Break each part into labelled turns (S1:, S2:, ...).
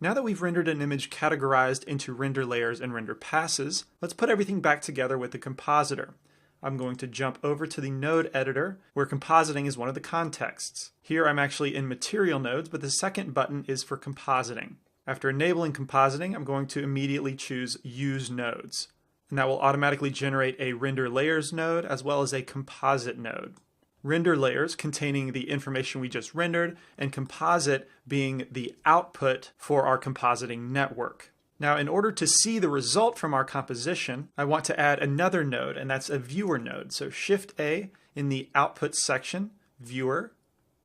S1: Now that we've rendered an image categorized into render layers and render passes, let's put everything back together with the compositor. I'm going to jump over to the node editor where compositing is one of the contexts. Here I'm actually in material nodes, but the second button is for compositing. After enabling compositing, I'm going to immediately choose use nodes. And that will automatically generate a render layers node as well as a composite node. Render layers containing the information we just rendered, and composite being the output for our compositing network. Now, in order to see the result from our composition, I want to add another node, and that's a viewer node. So Shift A in the output section, viewer,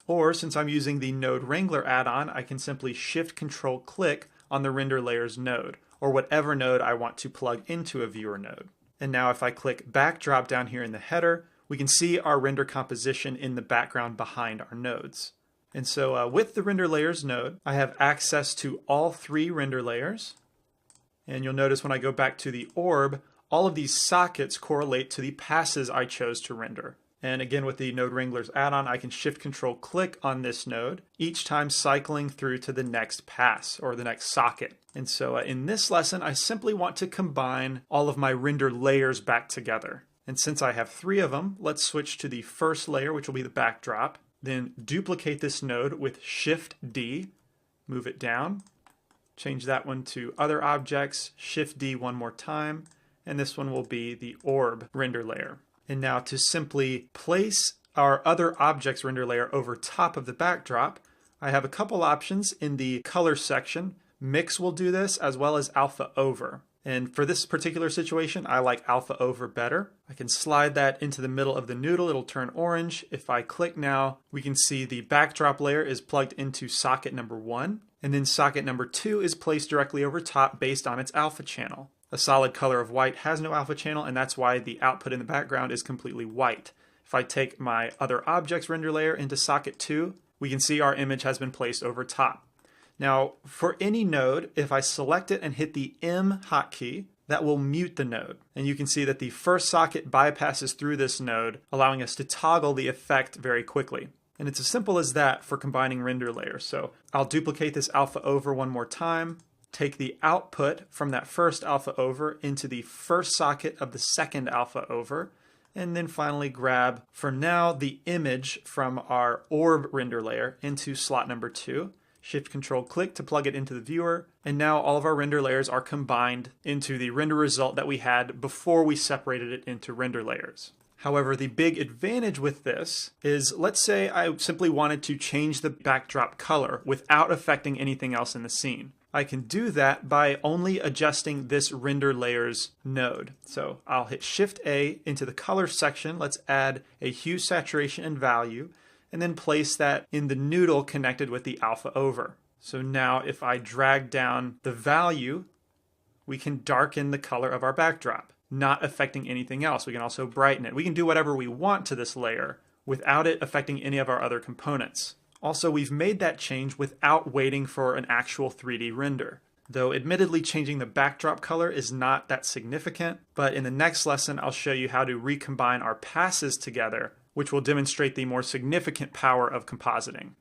S1: or since I'm using the Node Wrangler add-on, I can simply Shift Control click on the render layers node, or whatever node I want to plug into a viewer node. And now if I click backdrop down here in the header, we can see our render composition in the background behind our nodes. And so with the render layers node, I have access to all three render layers. And you'll notice when I go back to the orb, all of these sockets correlate to the passes I chose to render. And again, with the Node Wranglers add-on, I can Shift Control click on this node, each time cycling through to the next pass or the next socket. And so in this lesson, I simply want to combine all of my render layers back together. And since I have three of them, let's switch to the first layer, which will be the backdrop. Then duplicate this node with Shift D, move it down, change that one to other objects, Shift D one more time, and this one will be the orb render layer. And now to simply place our other objects render layer over top of the backdrop, I have a couple options in the color section. Mix will do this, as well as alpha over. And for this particular situation, I like alpha over better. I can slide that into the middle of the noodle. It'll turn orange. If I click now, we can see the backdrop layer is plugged into socket number 1. And then socket number 2 is placed directly over top based on its alpha channel. A solid color of white has no alpha channel, and that's why the output in the background is completely white. If I take my other objects render layer into socket 2, we can see our image has been placed over top. Now, for any node, if I select it and hit the M hotkey, that will mute the node. And you can see that the first socket bypasses through this node, allowing us to toggle the effect very quickly. And it's as simple as that for combining render layers. So I'll duplicate this alpha over one more time, take the output from that first alpha over into the first socket of the second alpha over, and then finally grab, for now, the image from our orb render layer into slot number 2. Shift Control click to plug it into the viewer, and now all of our render layers are combined into the render result that we had before we separated it into render layers. However, the big advantage with this is, let's say I simply wanted to change the backdrop color without affecting anything else in the scene. I can do that by only adjusting this render layers node. So I'll hit Shift A into the color section. Let's add a hue, saturation, and value, and then place that in the noodle connected with the alpha over. So now if I drag down the value, we can darken the color of our backdrop, not affecting anything else. We can also brighten it. We can do whatever we want to this layer without it affecting any of our other components. Also, we've made that change without waiting for an actual 3D render. Though admittedly changing the backdrop color is not that significant, but in the next lesson I'll show you how to recombine our passes together, which will demonstrate the more significant power of compositing.